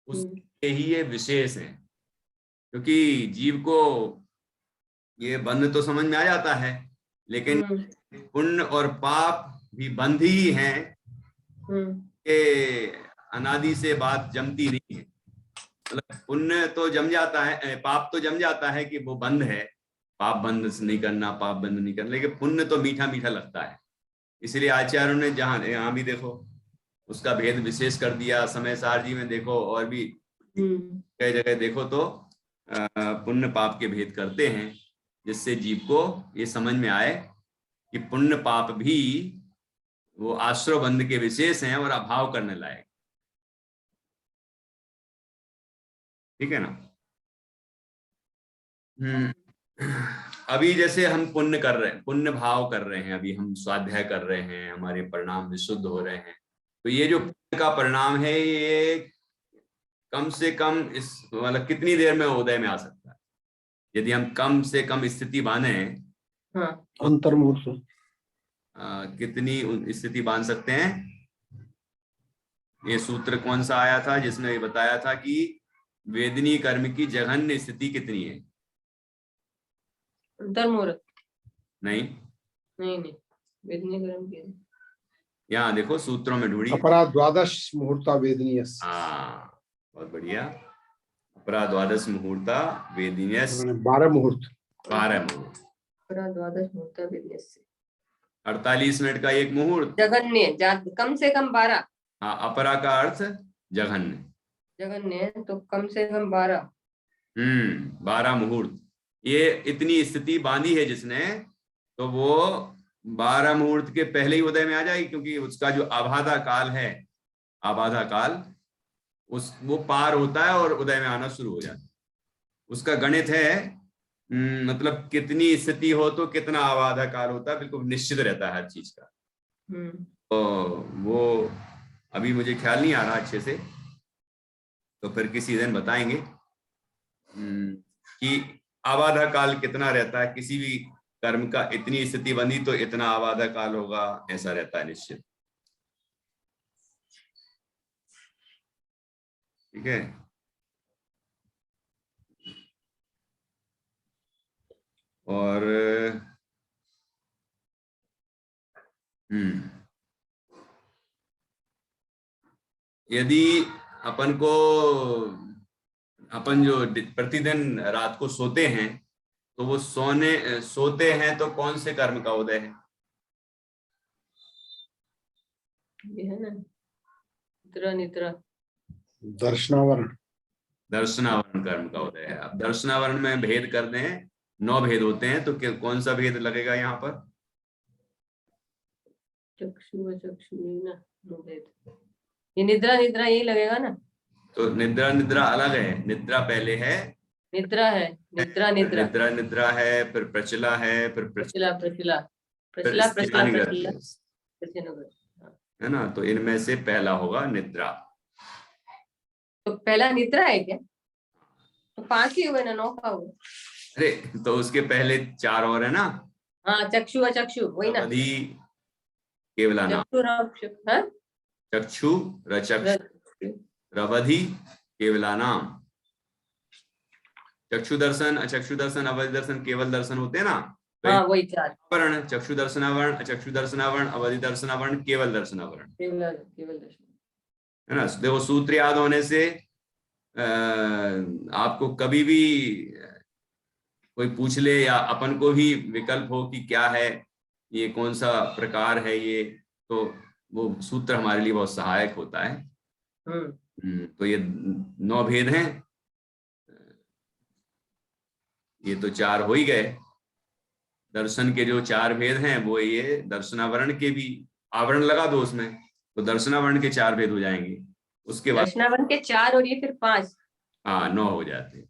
Speaker 2: उसके ही ये विशेष है, क्योंकि जीव को ये बंध तो समझ में आ जाता है, लेकिन पुण्य और पाप भी बंध ही हैं, कि अनादि से बात जमती नहीं है। मतलब पुण्य तो जम जाता है, पाप तो जम जाता है कि वो बंध है, पाप बंद नहीं करना, पाप बंद नहीं करना, लेकिन पुण्य तो मीठा मीठा लगता है। इसलिए आचार्यों ने जहां यहाँ भी देखो उसका भेद विशेष कर दिया, समय सार जी में देखो, और भी कई जगह देखो तो पुण्य पाप के भेद करते हैं, जिससे जीव को ये समझ में आए कि पुण्य पाप भी वो आश्रय बंध के विशेष हैं और अभाव करने लायक। ठीक है ना। अभी जैसे हम पुण्य कर रहे हैं, पुण्य भाव कर रहे हैं, अभी हम स्वाध्याय कर रहे हैं, हमारे परिणाम विशुद्ध हो रहे हैं, तो ये जो पुण्य का परिणाम है ये कम से कम इस मतलब कितनी देर में उदय में आ सकता है, यदि हम कम से कम स्थिति बांधे।
Speaker 3: हाँ।
Speaker 1: अंतर्मुहूर्त
Speaker 2: कितनी स्थिति बांध सकते हैं? ये सूत्र कौन सा आया था जिसने बताया था कि वेदनी कर्म की जघन्य स्थिति कितनी है?
Speaker 3: अंतर्मुहूर्त
Speaker 2: नहीं
Speaker 3: नहीं नहीं, वेदनी कर्म की
Speaker 2: यहाँ देखो सूत्रों में ढूंढी।
Speaker 1: अपरा द्वादश मुहूर्ता वेदनीय।
Speaker 2: हाँ, बहुत बढ़िया। अपरा द्वादश मुहूर्ता वेदनीय,
Speaker 1: 12 मुहूर्त।
Speaker 2: 12 मुहूर्त,
Speaker 3: अपरा द्वादश मुहूर्ता वेदनीय,
Speaker 2: 48 मिनट का एक मुहूर्त।
Speaker 3: जघन्य कम से कम 12।
Speaker 2: हाँ, अपरा का अर्थ जघन्य,
Speaker 3: जघन्य तो कम से कम 12।
Speaker 2: 12 मुहूर्त, ये इतनी स्थिति बांधी है जिसने, तो वो 12 मुहूर्त के पहले ही उदय में आ जाएगी, क्योंकि उसका जो आबाधा काल है, आबाधा काल वो पार होता है और उदय में आना शुरू हो जाता है। उसका गणित है, मतलब कितनी स्थिति हो तो कितना आबाधा काल होता है, बिल्कुल निश्चित रहता है हर चीज का। तो वो अभी मुझे ख्याल नहीं आ रहा अच्छे से, तो फिर किसी दिन बताएंगे कि आबाधा काल कितना रहता है, किसी भी कर्म का इतनी स्थिति बनी तो इतना आबाधा काल होगा, ऐसा रहता है निश्चित। ठीक है। और यदि अपन जो प्रतिदिन रात को सोते हैं, तो वो सोते हैं तो कौन से कर्म का उदय है?
Speaker 3: ये है ना, निद्रा निद्रा
Speaker 1: दर्शनावरण।
Speaker 2: दर्शनावरण कर्म का उदय है। अब दर्शनावरण में भेद करते हैं, 9 भेद होते हैं, तो कौन सा भेद लगेगा यहाँ पर?
Speaker 3: चक्षु चक्षु ना, 9 भेद। ये निद्रा निद्रा यही लगेगा ना।
Speaker 2: तो निद्रा निद्रा अलग है, निद्रा पहले है,
Speaker 3: निद्रा है, निद्रा निद्रा
Speaker 2: निद्रा निद्रा है, फिर प्रचला है, फिर
Speaker 3: प्रचला प्रचला
Speaker 2: फिर
Speaker 3: प्रचला प्रचला
Speaker 2: स्थानिगत
Speaker 3: प्रचला
Speaker 2: है।
Speaker 3: प्रचला।
Speaker 2: है ना, तो इनमें से पहला होगा निद्रा।
Speaker 3: तो पहला निद्रा है क्या? तो 5 ही हुए ना, 9 का हुआ।
Speaker 2: अरे तो उसके पहले 4 और है ना,
Speaker 3: हाँ, चक्षु अचक्षु वही ना,
Speaker 2: अवधि केवला नाम,
Speaker 3: चक्षु रक्षु, हाँ?
Speaker 2: चक्षु रचक्षु रवधि केवला नाम। चक्षु दर्शन, अचक्षु दर्शन, अवधि दर्शन, केवल दर्शन होते हैं ना,
Speaker 3: हाँ वही 4।
Speaker 2: वर्ण, चक्षु दर्शनावरण, अचक्षु दर्शनावरण, अवधि दर्शनावरण, केवल दर्शनावरण,
Speaker 3: केवल केवल दर्शन।
Speaker 2: है ना। देखो सूत्र याद होने से आपको कभी भी कोई पूछ ले या अपन को भी विकल्प हो कि क्या है ये, कौन सा प्रकार है ये, तो वो सूत्र हमारे लिए बहुत सहायक होता है। तो ये 9 भेद हैं, ये तो 4 हो ही गए। दर्शन के जो 4 भेद हैं वो ये दर्शनावरण के भी, आवरण लगा दो उसमें, तो दर्शनावरण के 4 भेद हो जाएंगे। उसके बाद
Speaker 3: दर्शनावरण के 4 और ये फिर 5,
Speaker 2: हाँ 9 हो जाते हैं।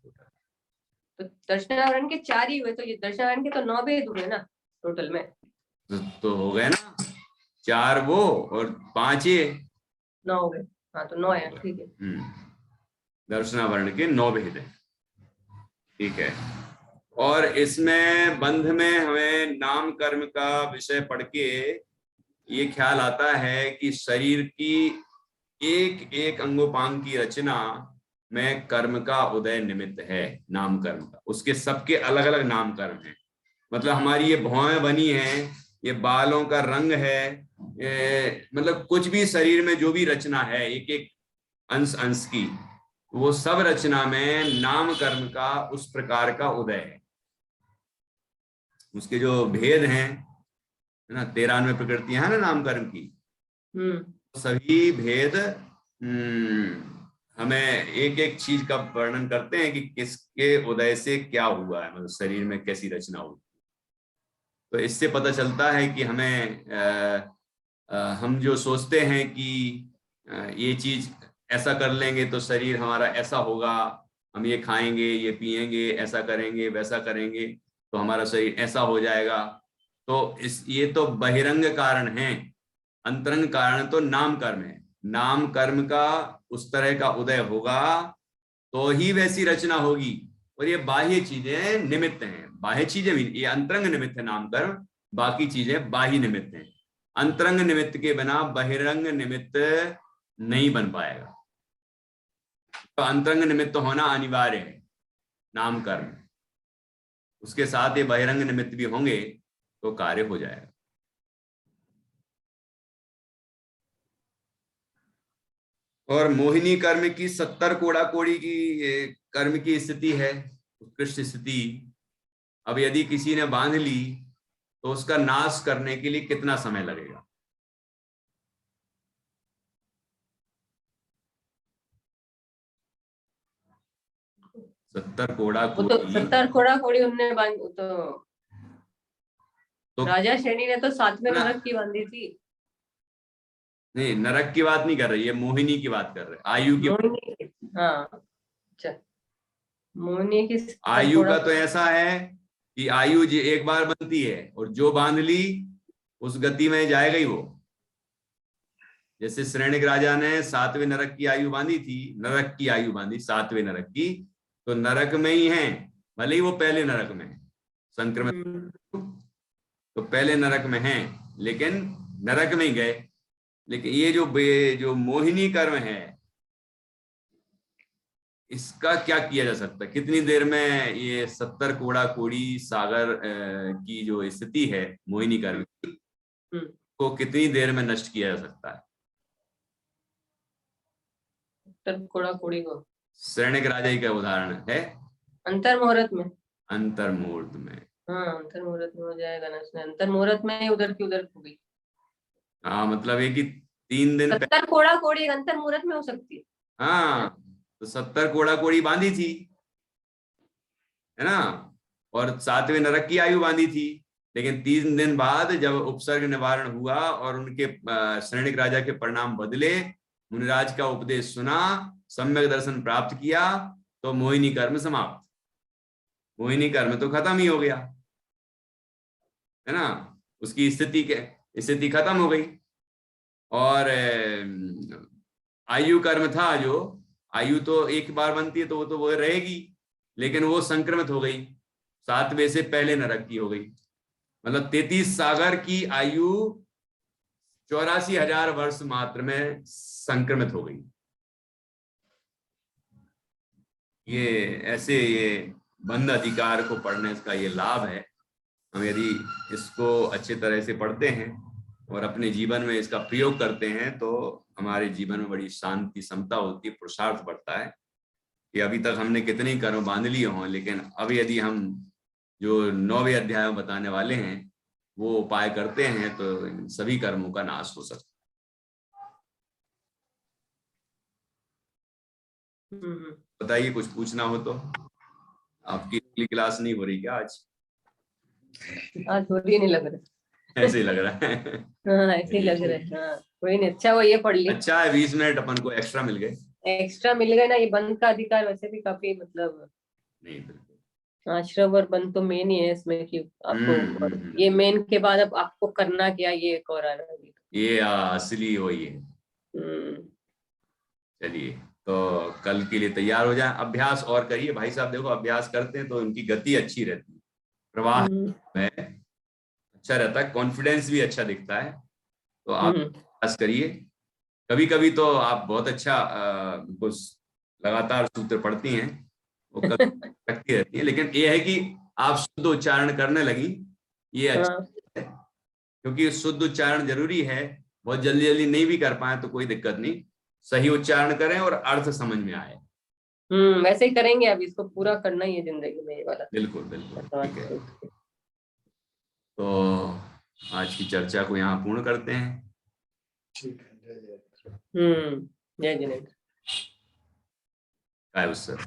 Speaker 3: तो दर्शनावरण के 4 ही हुए, तो ये दर्शनावरण के तो 9 भेद हुए ना टोटल में।
Speaker 2: तो हो गए ना, 4 वो और 5 ये,
Speaker 3: 9 हो गए। हाँ तो 9 है, ठीक है।
Speaker 2: दर्शनावरण के 9 भेद हैं, ठीक है। और इसमें बंध में हमें नाम कर्म का विषय पढ़ के ये ख्याल आता है कि शरीर की एक एक अंगोपांग की रचना में कर्म का उदय निमित्त है, नाम कर्म का। उसके सबके अलग अलग नाम कर्म हैं। मतलब हमारी ये भौहें बनी हैं, ये बालों का रंग है, मतलब कुछ भी शरीर में जो भी रचना है, एक एक अंश अंश की, वो सब रचना में नाम कर्म का उस प्रकार का उदय है। उसके जो भेद हैं, है ना, 93 प्रकृतियां हैं ना नाम कर्म की, सभी भेद हमें एक एक चीज का वर्णन करते हैं कि किसके उदय से क्या हुआ है, मतलब शरीर में कैसी रचना हुई। तो इससे पता चलता है कि हमें हम जो सोचते हैं कि ये चीज ऐसा कर लेंगे तो शरीर हमारा ऐसा होगा, हम ये खाएंगे, ये पिएंगे, ऐसा करेंगे, वैसा करेंगे तो हमारा शरीर ऐसा हो जाएगा। तो ये तो बहिरंग कारण है, अंतरंग कारण तो नाम कर्म है। नाम कर्म का उस तरह का उदय होगा तो ही वैसी रचना होगी। और ये बाह्य चीजें निमित्त हैं, बाह्य चीजें भी, ये अंतरंग निमित्त है नाम कर्म, बाकी चीजें बाह्य निमित्त हैं। अंतरंग निमित्त के बिना बहिरंग निमित्त नहीं बन पाएगा, तो अंतरंग निमित्त होना अनिवार्य है नाम कर्म। उसके साथ ये बहिरंग निमित्त भी होंगे तो कार्य हो जाएगा। और मोहिनी कर्म की 70 कोड़ा कोड़ी की कर्म की स्थिति है, उत्कृष्ट स्थिति। अब यदि किसी ने बांध ली तो उसका नाश करने के लिए कितना समय लगेगा? सत्तर कोड़ा
Speaker 3: वो तो 70 कोड़ा कोड़ी उनने तो राजा श्रेणी ने तो 7वें नरक की बांधी थी।
Speaker 2: नहीं, नरक की बात नहीं कर रही है, मोहिनी की बात कर रहे, आयु की।
Speaker 3: हाँ अच्छा, मोहिनी की
Speaker 2: आयु का तो ऐसा है कि आयु एक बार बनती है और जो बांध ली उस गति में जाएगा ही वो। जैसे श्रेणिक राजा ने 7वें नरक की आयु बांधी थी, नरक की आयु बांधी 7वें नरक की, तो नरक में ही है, भले ही वो पहले नरक में संक्रमित, तो पहले नरक में है लेकिन नरक में ही गए। लेकिन ये जो मोहिनी कर्म है, इसका क्या किया जा सकता है? कितनी देर में ये 70 कोड़ा कोड़ी सागर की जो स्थिति है मोहिनी कर्म की, को कितनी देर में नष्ट किया जा सकता है?
Speaker 3: 70 कोड़ा कोड़ी को
Speaker 2: श्रेणिक राजा ही का उदाहरण है,
Speaker 3: अंतर मुहूर्त में।
Speaker 2: अंतर मुहूर्त में,
Speaker 3: हाँ अंतर मुहूर्त में हो जाएगा ना, उसने अंतर मुहूर्त में उधर की उधर हो गई।
Speaker 2: हाँ मतलब है कि 3 दिन
Speaker 3: 70 कोड़ा कोड़ी अंतर मुहूर्त में हो सकती है।
Speaker 2: हाँ तो 70 कोड़ा कोड़ी बांधी थी, है ना, और 7वें नरक की आयु बांधी थी। लेकिन 3 दिन बाद जब उपसर्ग निवारण हुआ और उनके श्रेणिक राजा के परिणाम बदले, मुनिराज का उपदेश सुना, सम्यक दर्शन प्राप्त किया तो मोहिनी कर्म समाप्त। मोहिनी कर्म तो खत्म ही हो गया, है ना, उसकी स्थिति खत्म हो गई। और आयु कर्म था, जो आयु तो एक बार बनती है तो वो रहेगी, लेकिन वो संक्रमित हो गई, 7वें से पहले नरक की हो गई। मतलब 33 सागर की आयु 84,000 वर्ष मात्र में संक्रमित हो गई। ये बंध अधिकार को पढ़ने का ये लाभ है। हम यदि इसको अच्छे तरह से पढ़ते हैं और अपने जीवन में इसका प्रयोग करते हैं तो हमारे जीवन में बड़ी शांति समता होती है, पुरुषार्थ बढ़ता है। कि अभी तक हमने कितने ही कर्म बांध लिए हों, लेकिन अब यदि हम जो 9वें अध्याय में बताने वाले हैं वो उपाय करते हैं तो इन सभी कर्मों का नाश हो सकता है। बताइए, कुछ पूछना हो तो। आपकी अगली क्लास नहीं हो रही क्या आज?
Speaker 3: आज हो रही नहीं लग रहा,
Speaker 2: ऐसे ही लग रहा है।
Speaker 3: हाँ ऐसे ही लग रहा है। हाँ कोई नहीं, अच्छा वो ये पढ़ ली।
Speaker 2: अच्छा है, 20 मिनट अपन को एक्स्ट्रा मिल गए।
Speaker 3: एक्स्ट्रा मिल गए ना। ये बंध का अधिकार वैसे भी काफी मतलब
Speaker 2: नहीं, बिल्कुल
Speaker 3: आश्रम और बंध तो मेन ही है इसमें कि आपको ये मेन के बाद अब आपको करना क्या, ये एक और आ रहा है।
Speaker 2: ये असली वही है। चलिए, तो कल के लिए तैयार हो जाए, अभ्यास और करिए भाई साहब। देखो, अभ्यास करते हैं तो उनकी गति अच्छी रहती है, प्रवाह में अच्छा रहता है, कॉन्फिडेंस भी अच्छा दिखता है। तो आप अभ्यास करिए। कभी कभी तो आप बहुत अच्छा कुछ लगातार सूत्र पढ़ती हैं, वो कभी लगती रहती है, लेकिन ये है कि आप शुद्ध उच्चारण करने लगी, ये अच्छा है। क्योंकि शुद्ध उच्चारण जरूरी है। बहुत जल्दी जल्दी नहीं भी कर पाए तो कोई दिक्कत नहीं, सही उच्चारण करें और अर्थ समझ में आए।
Speaker 3: वैसे ही करेंगे। अब इसको पूरा करना ही है जिंदगी में, ये वाला।
Speaker 2: बिल्कुल बिल्कुल, ठीक है। तो आज की चर्चा को यहाँ पूर्ण करते हैं।
Speaker 1: ठीक है, जय जय।
Speaker 3: जय जिनेन्द्र।
Speaker 2: काय सर।